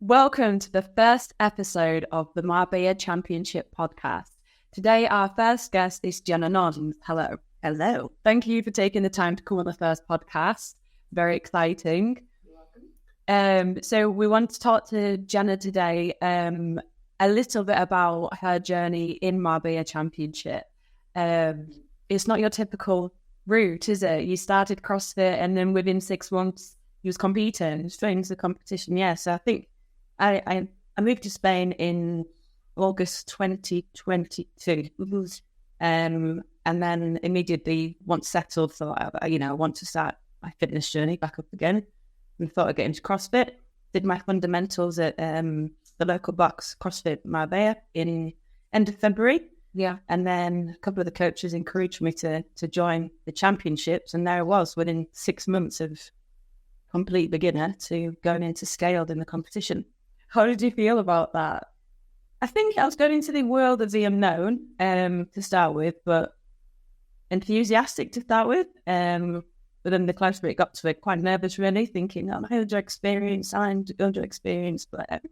Welcome to the first episode of the Marbella Championship podcast. Today, our first guest is Jenna Nunns. Hello. Hello. Thank you for taking the time to come on the first podcast. Very exciting. You're welcome. So we want to talk to Jenna today a little bit about her journey in Marbella Championship. It's not your typical route, is it? You started CrossFit and then within 6 months you was competing, straight into the competition. Yeah, so I think I moved to Spain in August 2022. And then immediately, once settled, thought, I want to start my fitness journey back up again. And thought I'd get into CrossFit. Did my fundamentals at the local box, CrossFit Marbella, in end of February. Yeah. And then a couple of the coaches encouraged me to join the championships. And there I was within 6 months of complete beginner to going into scaled in the competition. How did you feel about that? I think I was going into the world of the unknown to start with, but enthusiastic to start with. But then the closer it got to it, quite nervous really, thinking, I'm under experience. But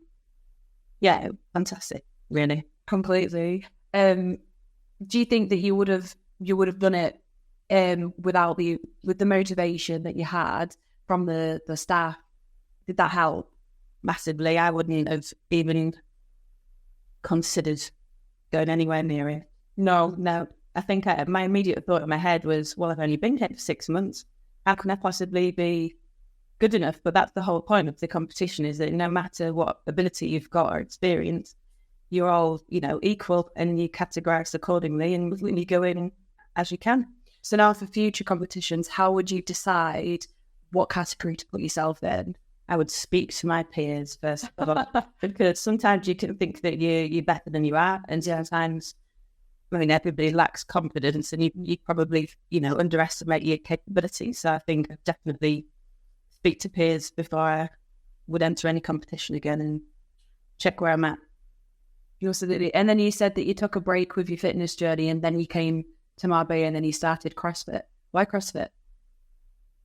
yeah, fantastic, really, completely. Do you think that you would have done it with the motivation that you had from the staff? Did that help? Massively. I wouldn't have even considered going anywhere near it. No. I think my immediate thought in my head was, well, I've only been here for 6 months. How can I possibly be good enough? But that's the whole point of the competition, is that no matter what ability you've got or experience, you're all, equal, and you categorise accordingly, and you go in as you can. So now for future competitions, how would you decide what category to put yourself in? I would speak to my peers first of all, because sometimes you can think that you're better than you are, and sometimes, everybody lacks confidence, and you probably, underestimate your capabilities. So I think I'd definitely speak to peers before I would enter any competition again and check where I'm at. Absolutely. And then you said that you took a break with your fitness journey, and then you came to Marbella, and then you started CrossFit. Why CrossFit?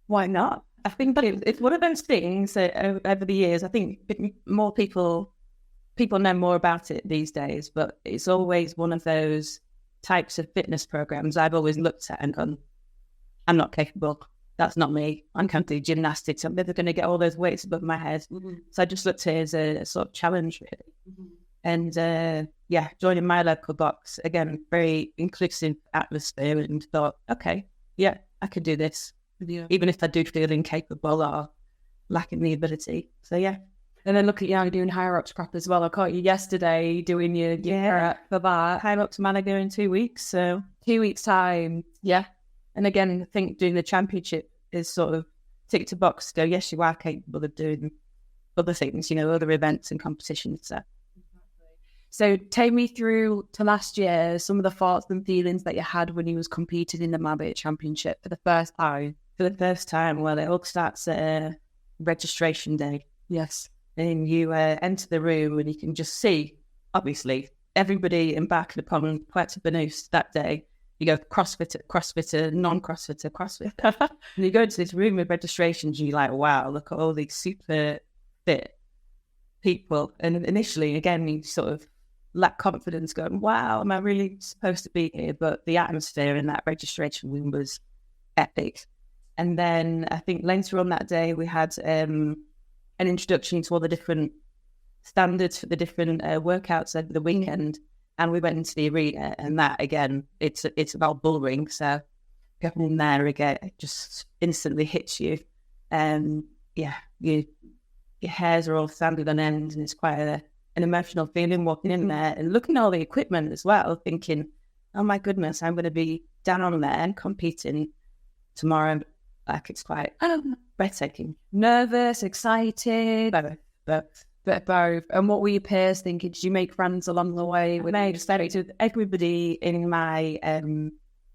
Why not? I think it's one of those things that over the years, I think more people know more about it these days, but it's always one of those types of fitness programs I've always looked at and gone, I'm not capable. That's not me. I can't do gymnastics. I'm never going to get all those weights above my head. Mm-hmm. So I just looked at it as a sort of challenge, really. Mm-hmm. And joining my local box, again, very inclusive atmosphere, and thought, okay, yeah, I could do this. Yeah. Even if I do feel incapable or lacking the ability. So yeah. And then look at you doing higher ups prep as well. I caught you yesterday doing your prep for that. Higher up to Malaga in 2 weeks. So 2 weeks time. Yeah. And again, I think doing the championship is sort of tick to box to go, yes, you are capable of doing other things, other events and competitions. So take me through to last year, some of the thoughts and feelings that you had when you was competing in the Marbella Championship for the first time. Well, it all starts at registration day. Yes. And you enter the room, and you can just see, obviously, everybody embarking upon Puerto Banús that day. You go CrossFitter, non-CrossFitter, CrossFit. And you go into this room with registrations, and you're like, wow, look at all these super fit people. And initially, again, you sort of lack confidence, going, wow, am I really supposed to be here? But the atmosphere in that registration room was epic. And then I think later on that day, we had an introduction to all the different standards for the different workouts over the weekend. And we went into the arena, and that, again, it's about bull ring. So going in there again, it just instantly hits you. And your hairs are all standing on end, and it's quite an emotional feeling walking in there and looking at all the equipment as well, thinking, oh my goodness, I'm going to be down on there and competing tomorrow. Like, it's quite breathtaking. Nervous, excited, both. And what were your peers thinking? Did you make friends along the way? I made friends with everybody in my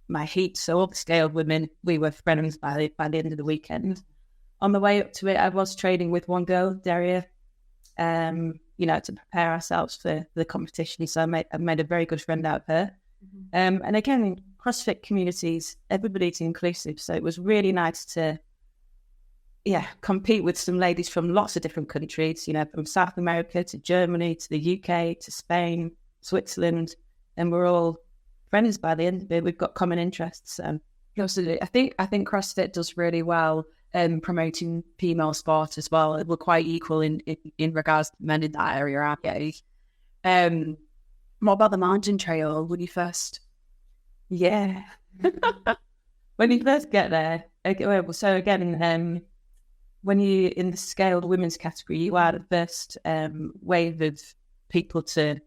my heat. So all the scaled women, we were friends by the end of the weekend. On the way up to it, I was training with one girl, Daria, to prepare ourselves for the competition. So I made a very good friend out of her. Mm-hmm. And again, CrossFit communities, everybody's inclusive. So it was really nice to compete with some ladies from lots of different countries, from South America to Germany to the UK to Spain, Switzerland, and we're all friends by the end of it. We've got common interests. Absolutely. I think CrossFit does really well promoting female sport as well. We're quite equal in regards to men in that area, aren't you? What about the mountain trail when you first? Yeah. When you first get there, so again, when you're in the scaled women's category, you are the first wave of people to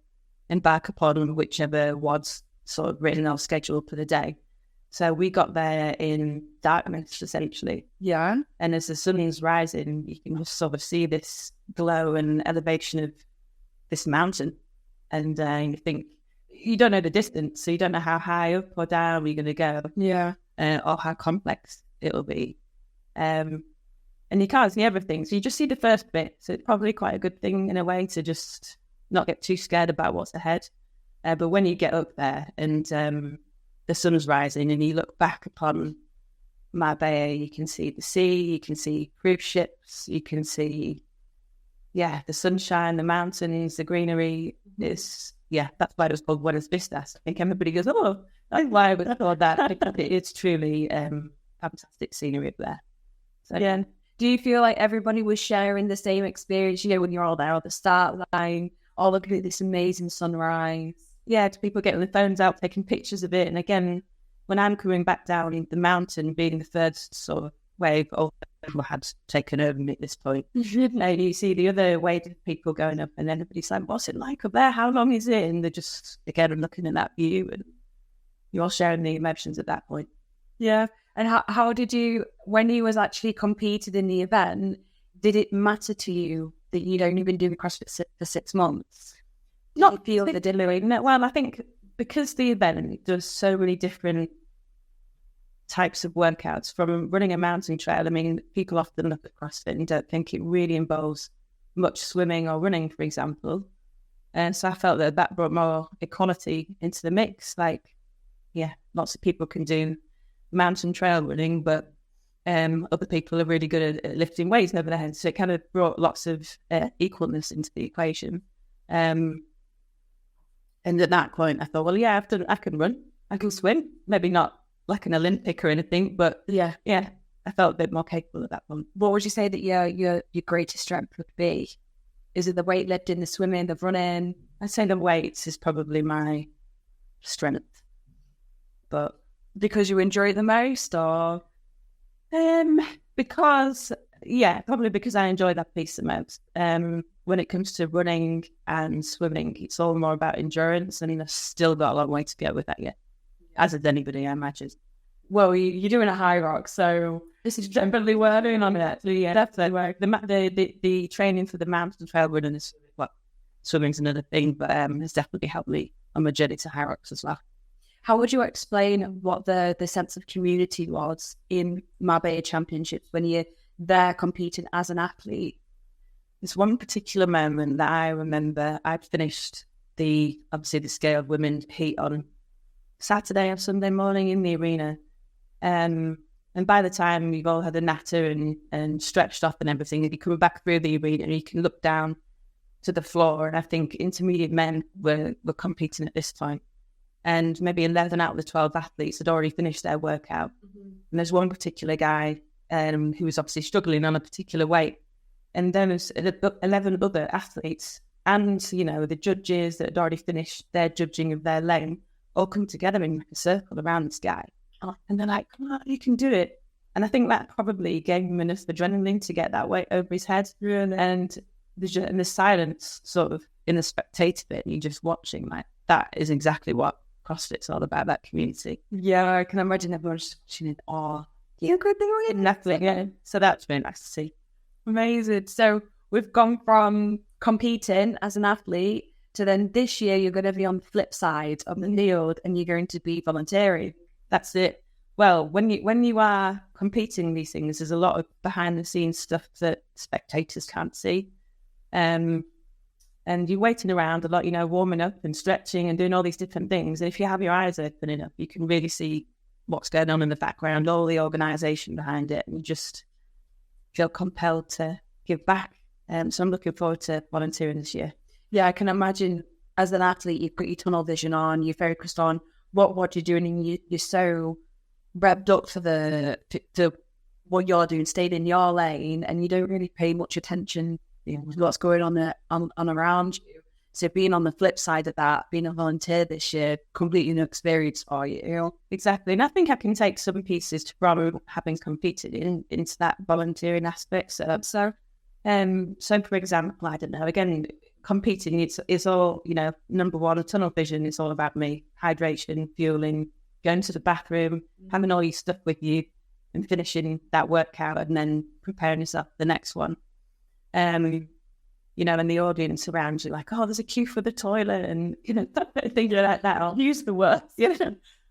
embark upon whichever was sort of written or scheduled for the day. So we got there in darkness, essentially. Yeah. And as the sun is rising, you can just sort of see this glow and elevation of this mountain. And you think, you don't know the distance, so you don't know how high up or down you're going to go. Yeah. Or how complex it'll be. And you can't see everything, so you just see the first bit. So it's probably quite a good thing in a way to just not get too scared about what's ahead. But when you get up there and the sun's rising and you look back upon Marbella, you can see the sea, you can see cruise ships, you can see, the sunshine, the mountains, the greenery. That's why it was called Buenas Vistas. I think everybody goes, oh, that's why I thought that. It's truly fantastic scenery up there. So, yeah. Do you feel like everybody was sharing the same experience, when you're all there at the start line, all looking at this amazing sunrise? Yeah, to people getting their phones out, taking pictures of it. And again, when I'm coming back down the mountain, being the third sort of wave, all people had taken over me at this point. And you see the other wave of people going up, and everybody's like, what's it like up there? How long is it? And they're just, again, looking at that view, and you're all sharing the emotions at that point. Yeah. And how did you, when you was actually competed in the event, did it matter to you that you'd only been doing CrossFit for 6 months? Not feel the delay. Well, I think because the event does so many different types of workouts, from running a mountain trail. I mean, people often look at CrossFit and don't think it really involves much swimming or running, for example. And so I felt that brought more equality into the mix. Like, lots of people can do mountain trail running, but other people are really good at lifting weights over their heads. So it kind of brought lots of equalness into the equation. And at that point, I thought, well, I can run, I can swim. Maybe not like an Olympic or anything, but I felt a bit more capable at that point. What would you say that your greatest strength would be? Is it the weightlifting, the swimming, the running? I'd say the weights is probably my strength. But because you enjoy it the most, or probably because I enjoy that piece the most. When it comes to running and swimming, it's all more about endurance, and I've still got a long way to go with that yet, as is anybody, I imagine. Well, you're doing a high rock, so this is definitely what I'm doing on that. So definitely the training for the mountain trail running is, swimming's another thing, but it's definitely helped me on my journey to high rocks as well. How would you explain what the sense of community was in Marbella Championships when you're there competing as an athlete? There's one particular moment that I remember. I'd finished the scaled women heat on Saturday or Sunday morning in the arena. And by the time you've all had a natter and stretched off and everything, and you come back through the arena and you can look down to the floor. And I think intermediate men were competing at this point. And maybe 11 out of the 12 athletes had already finished their workout. Mm-hmm. And there's one particular guy who was obviously struggling on a particular weight. And then there's 11 other athletes and, the judges that had already finished their judging of their lane all come together in a circle around this guy. And they're like, come on, you can do it. And I think that probably gave him enough adrenaline to get that weight over his head. Really? And the silence sort of in the spectator bit, and you just watching, like, that is exactly what CrossFit's all about, that community. Yeah, I can imagine everyone just watching it. Oh, yeah, good thing we're in that thing. Yeah. So that's been nice to see. Amazing. So we've gone from competing as an athlete to then this year you're going to be on the flip side of the field and you're going to be volunteering. That's it. Well, when you are competing these things, there's a lot of behind the scenes stuff that spectators can't see. And you're waiting around a lot, warming up and stretching and doing all these different things. And if you have your eyes open enough, you can really see what's going on in the background, all the organisation behind it. And feel compelled to give back. So I'm looking forward to volunteering this year. Yeah, I can imagine as an athlete, you've got your tunnel vision on, you're focused on what you're doing, and you're so revved up for to what you're doing, staying in your lane, and you don't really pay much attention to what's going on around you. So being on the flip side of that, being a volunteer this year, completely new experience for you. Exactly. And I think I can take some pieces from having competed into that volunteering aspect. So for example, I don't know, again, competing is all, number one, a tunnel vision is all about me, hydration, fueling, going to the bathroom, having all your stuff with you and finishing that workout and then preparing yourself for the next one. And the audience around you, like, oh, there's a queue for the toilet, and things like that. I'll use the words,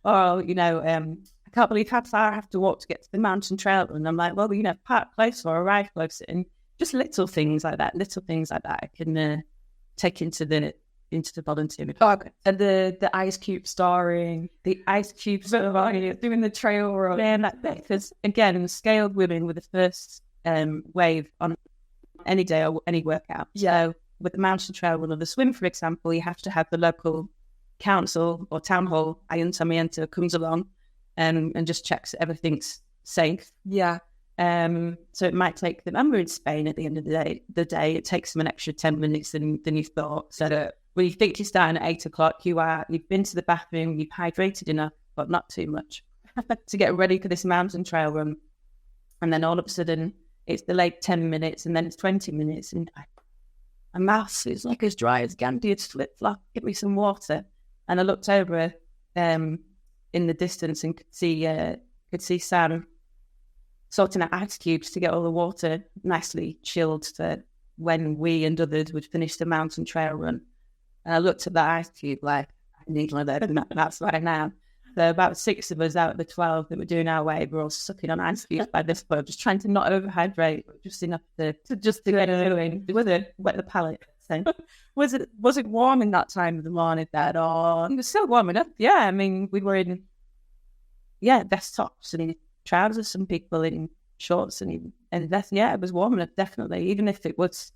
or I can't believe how far I have to walk to get to the mountain trail, and I'm like, well, park close or arrive close, and just little things like that. I can take into the volunteering. And the ice cube storing, the ice cubes doing the trail run, because again, scaled women were the first wave on any day or any workout. So with the mountain trail run or the swim, for example, you have to have the local council or town hall ayuntamiento comes along and just checks that everything's safe. Yeah. So it might take them, and we're in Spain at the end of the day, it takes them an extra 10 minutes than you thought. So when you think you're starting at 8 o'clock, you've been to the bathroom, you've hydrated enough, but not too much to get ready for this mountain trail run. And then all of a sudden it's delayed 10 minutes and then it's 20 minutes. And my mouth is like as dry as Gandhi's flip-flop. Give me some water. And I looked over in the distance and could see Sam sorting out ice cubes to get all the water nicely chilled for when we and others would finish the mountain trail run. And I looked at that ice cube like, I need one of those, and that's right now. So about 6 of us out of the 12 that were doing our way, we're all sucking on ice cubes by this point, just trying to not overhydrate, just enough to get going. Was it wet the palate? So. Was it warm in that time of the morning then, or it was still warm enough? Yeah, I mean, we were in vest tops and trousers, some people in shorts and that's, it was warm enough, definitely, even if it was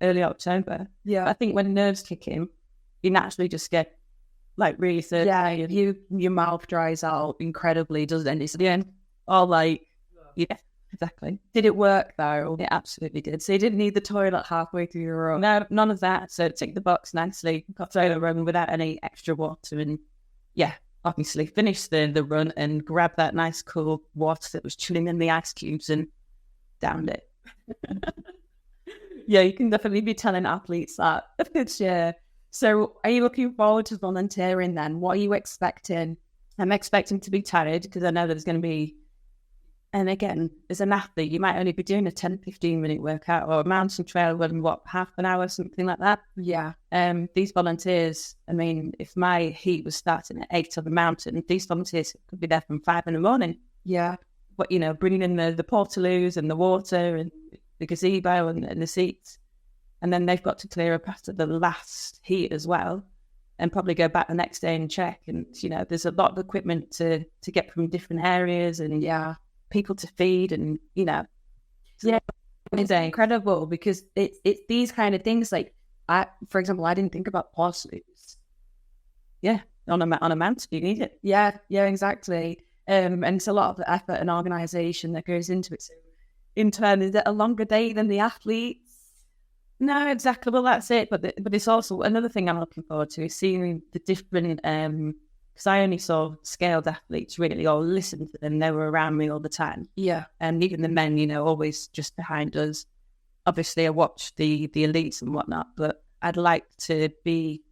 early October. Yeah, I think when nerves kick in, you naturally just get like really thirsty. Yeah, your mouth dries out incredibly, doesn't it? Yeah. Or like, yeah, exactly. Did it work though? It absolutely did. So you didn't need the toilet halfway through your run? No, none of that. So tick the box nicely, got through the run without any extra water, and obviously finished the run and grabbed that nice cool water that was chilling in the ice cubes and downed it. Yeah, you can definitely be telling athletes that. Yeah. So are you looking forward to volunteering then? What are you expecting? I'm expecting to be tired because I know there's going to be, and again, as an athlete, you might only be doing a 10-15 minute workout or a mountain trail run, half an hour, something like that. Yeah. These volunteers, I mean, if my heat was starting at 8 on the mountain, these volunteers could be there from 5 in the morning. Yeah. But, bringing in the portaloos and the water and the gazebo and the seats. And then they've got to clear up after the last heat as well and probably go back the next day and check. And, there's a lot of equipment to get from different areas and people to feed and, It's incredible because it's these kind of things. Like, for example, I didn't think about portaloos. Yeah, on a mountain, you need it. Yeah, exactly. And it's a lot of the effort and organisation that goes into it. So in turn, is it a longer day than the athletes? No, exactly. Well, that's it. But it's also another thing I'm looking forward to is seeing the different, because I only saw scaled athletes really, or listened to them. They were around me all the time. Yeah. And even the men, always just behind us. Obviously, I watched the elites and whatnot, but I'd like to be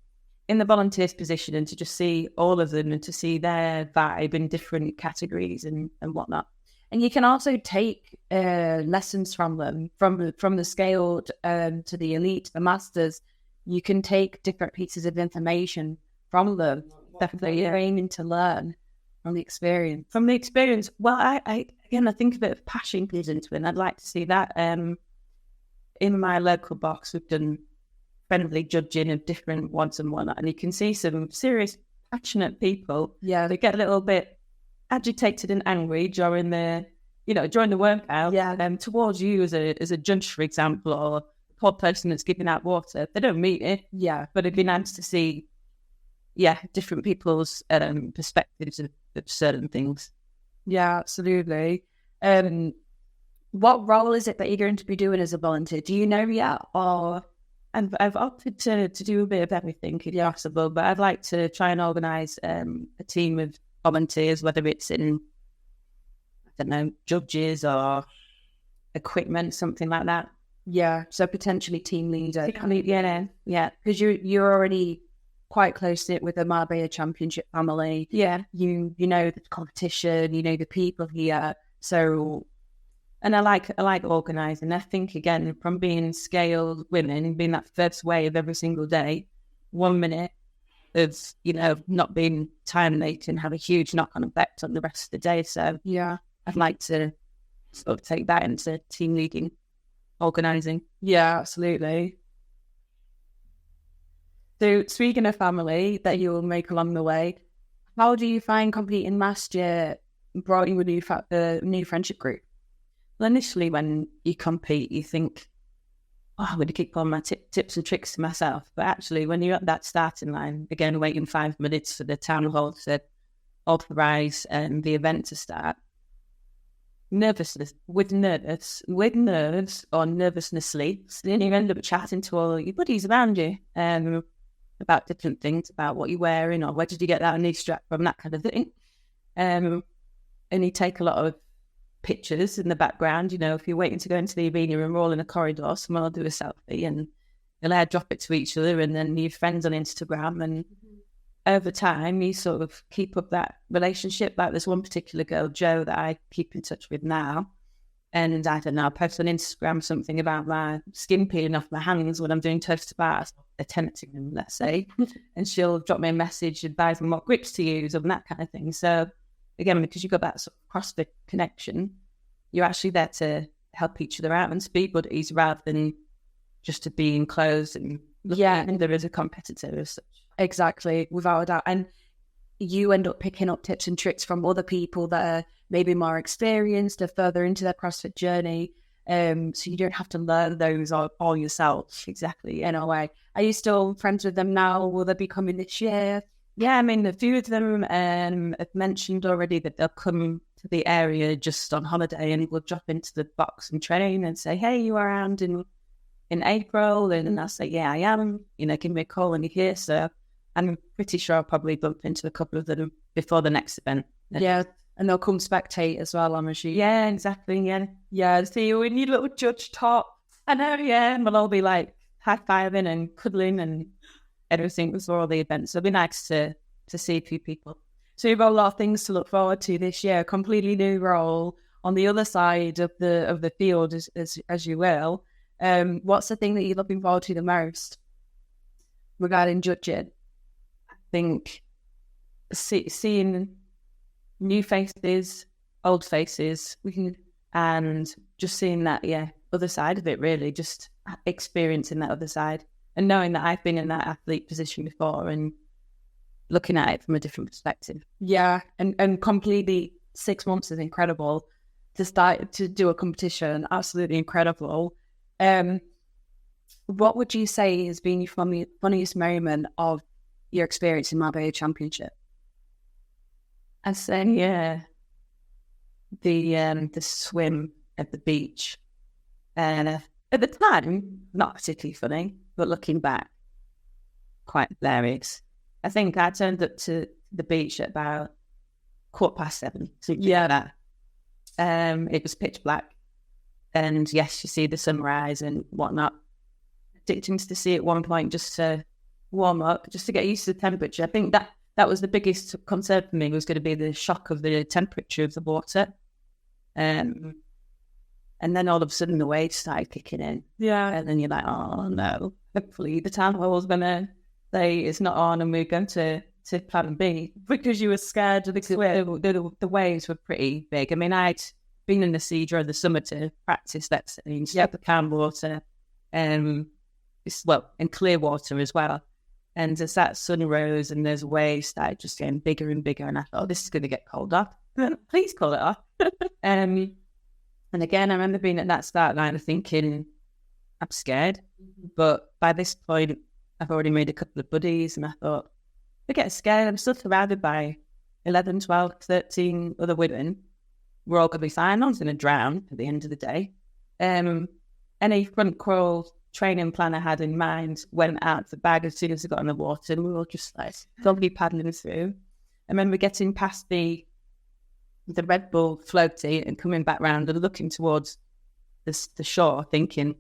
in the volunteers position and to just see all of them and to see their vibe in different categories and whatnot. And you can also take lessons from them, from the scaled to the elite, the masters. You can take different pieces of information from them. Definitely aiming to learn from the experience. From the experience, well, I think a bit of passion goes into it, and I'd like to see that. In my local box, we've done friendly judging of different ones and whatnot, and you can see some serious, passionate people. Yeah, they get a little bit agitated and angry during the during the workout, Yeah. towards you as a judge, for example, or poor person that's giving out water, they don't mean it. Yeah. But it'd be nice to see, different people's perspectives of certain things. Yeah, absolutely. What role is it that you're going to be doing as a volunteer? Do you know yet? Or I've opted to do a bit of everything if possible, but I'd like to try and organise a team of volunteers, whether it's in, I don't know, judges or equipment, something like that. yeah, so potentially team leader. Yeah. Because you're already quite close knit with the Marbella Championship family. Yeah. You know the competition, you know the people here. So, and I like organising. I think, again, from being scaled women, being that first wave every single day, 1 minute of, not being time late and have a huge knock-on effect on the rest of the day. So yeah, I'd like to sort of take that into team leading, organising. yeah, absolutely. So speaking of family that you will make along the way, how do you find competing last year brought you a new friendship group? Well, initially when you compete, you think, I'm going to keep all my tips and tricks to myself. But actually, when you're at that starting line, again, waiting 5 minutes for the town hall to authorise the event to start, nerves or nervousness, then you end up chatting to all your buddies around you about different things, about what you're wearing or where did you get that knee strap from, that kind of thing. And you take a lot of pictures in the background. If you're waiting to go into the arena and roll in a corridor, someone will do a selfie and you'll airdrop it to each other, and then your friends on Instagram. And over time, you sort of keep up that relationship. Like there's one particular girl, Jo, that I keep in touch with now. And I don't know, I post on Instagram something about my skin peeling off my hands when I'm doing toast to bars, attempting them, let's say. And she'll drop me a message advising what grips to use and that kind of thing. So again, because you've got that sort of CrossFit connection, you're actually there to help each other out and to be buddies rather than just to be enclosed and there is a competitor as such. Exactly, without a doubt. And you end up picking up tips and tricks from other people that are maybe more experienced or further into their CrossFit journey. So you don't have to learn those all yourself. Exactly. In a way. Are you still friends with them now? Will they be coming this year? Yeah, I mean, a few of them have mentioned already that they'll come to the area just on holiday and we'll drop into the box and train and say, hey, you around in April? And I'll say, yeah, I am. Give me a call when you're here. So I'm pretty sure I'll probably bump into a couple of them before the next event. Yeah, and they'll come spectate as well, I'm assuming. Yeah, exactly, yeah. See you in your little judge top. I know, yeah. And we'll all be like high-fiving and cuddling and everything before all the events. So it'll be nice to see a few people. So you've got a lot of things to look forward to this year. A completely new role on the other side of the field, as you will. What's the thing that you're looking forward to the most regarding judging? I think seeing new faces, old faces, and just seeing that, other side of it, really, just experiencing that other side and knowing that I've been in that athlete position before and looking at it from a different perspective. Yeah, and completely 6 months is incredible to start to do a competition. Absolutely incredible. What would you say has been your funniest moment of your experience in Marbella Championship? I'd say, the swim at the beach. And at the time, not particularly funny, but looking back, quite hilarious. I think I turned up to the beach at about 7:15. That. It was pitch black. And yes, you see the sunrise and whatnot. Addicting to the sea at one point just to warm up, just to get used to the temperature. I think that was the biggest concern for me, was going to be the shock of the temperature of the water. And then all of a sudden the waves started kicking in. Yeah. And then you're like, oh no, hopefully the town hall's going to say it's not on and we're going to plan B. Because you were scared of the waves were pretty big. I mean, I'd been in the sea during the summer to practice, let's say, the calm water, in clear water as well. And as that sun rose and those waves started just getting bigger and bigger, and I thought, this is going to get cold off. Please call it off. And again, I remember being at that start line and thinking, I'm scared. But by this point, I've already made a couple of buddies, and I thought, I get scared. I'm still surrounded by 11, 12, 13 other women. We're all going to be fine. No one's going to drown at the end of the day. Any front crawl training plan I had in mind went out the bag as soon as I got in the water, and we were all just like doggy paddling through. I remember getting past the Red Bull floaty and coming back round and looking towards the shore, thinking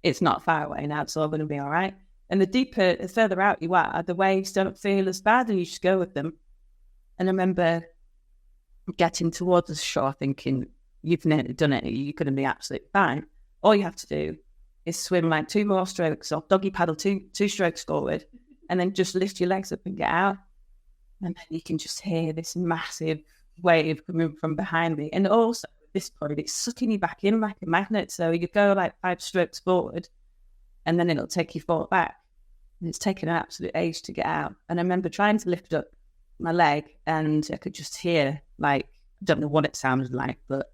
it's not far away now, it's all going to be all right. And the further out you are, the waves don't feel as bad, and you just go with them. And I remember getting towards the shore thinking, you've nearly done it, you're going to be absolutely fine. All you have to do is swim like 2 more strokes, or doggy paddle two strokes forward, and then just lift your legs up and get out. And then you can just hear this massive wave coming from behind me. And also at this point, it's sucking you back in like a magnet. So you go like 5 strokes forward, and then it'll take you 4 back. And it's taken an absolute age to get out. And I remember trying to lift up my leg, and I could just hear, like, I don't know what it sounded like, but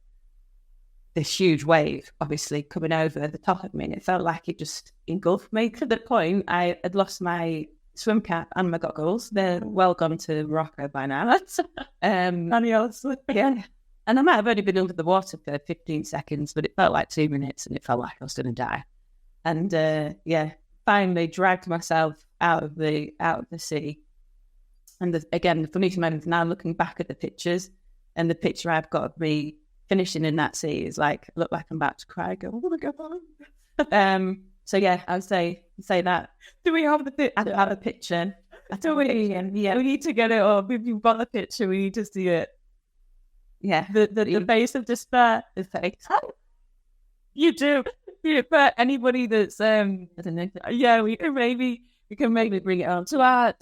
this huge wave obviously coming over the top of me. And it felt like it just engulfed me to the point I had lost my swim cap and my goggles. They're well gone to Morocco by now. Yeah. And I might have only been under the water for 15 seconds, but it felt like 2 minutes, and it felt like I was going to die. And finally dragged myself out of the sea. And again, the funniest moment now, looking back at the pictures, and the picture I've got of me finishing in that sea is like, I look like I'm about to cry. I go, I want to go home. So yeah, I would say that. Do we have the picture? I don't have a picture. We need to get it up. If you've got the picture, we need to see it. Yeah, the face of despair is like, you do. Yeah, but anybody that's I don't know. Yeah, we can maybe bring it on to our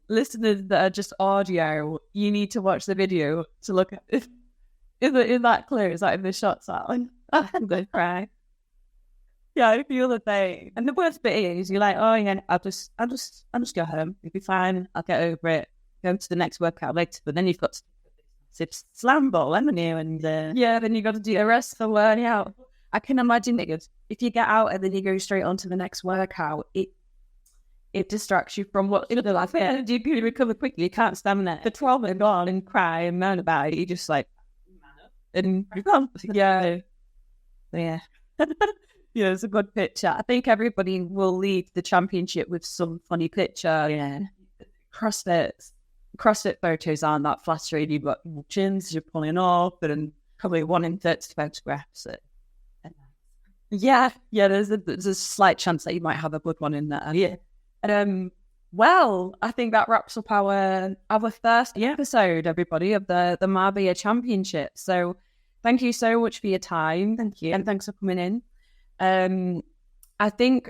listeners that are just audio. You need to watch the video to look at it. Is that clear? Is that in the shots out? I'm going to cry. Yeah, I feel the thing. And the worst bit is you're like, oh yeah, I'll just go home. It'll be fine. I'll get over it. Go to the next workout later. But then you've got to slam ball, haven't you? And then you got to do the rest of the workout. I can imagine it. If you get out and then you go straight on to the next workout, it distracts you from what the last bit. You can recover quickly. You can't stand there for 12 minutes on and cry and moan about it. You just like, and yeah. Yeah, it's a good picture. I think everybody will leave the championship with some funny picture. Yeah, CrossFit photos aren't that flattering. You've got chins you're pulling off, and probably 1 in 30 photographs. Yeah, there's a slight chance that you might have a good one in there. Yeah. Well, I think that wraps up our first episode, everybody, of the Marbella Championship. So thank you so much for your time. Thank you. And thanks for coming in. I think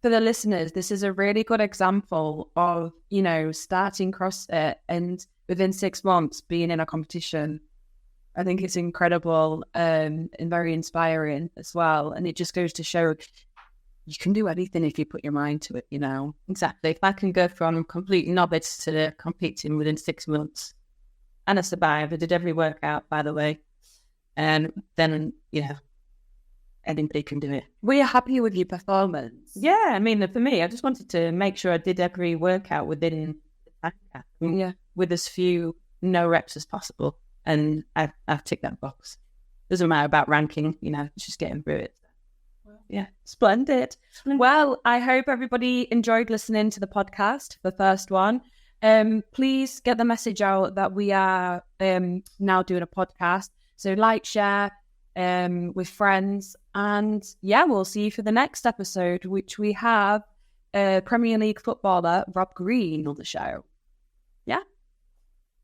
for the listeners, this is a really good example of, starting CrossFit and within 6 months being in a competition. I think it's incredible and very inspiring as well. And it just goes to show you can do anything if you put your mind to it, Exactly. If I can go from complete novice to competing within 6 months, and I survived, I did every workout, by the way, and then, anybody can do it. Were you happy with your performance? Yeah, I mean, for me, I just wanted to make sure I did every workout within with as few no reps as possible. And I've ticked that box. Doesn't matter about ranking, it's just getting through it. Yeah, splendid. Well, I hope everybody enjoyed listening to the podcast, the first one. Please get the message out that we are now doing a podcast. So share with friends. And we'll see you for the next episode, which we have Premier League footballer Rob Green on the show. Yeah.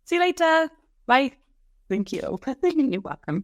See you later. Bye. Thank you. You're welcome.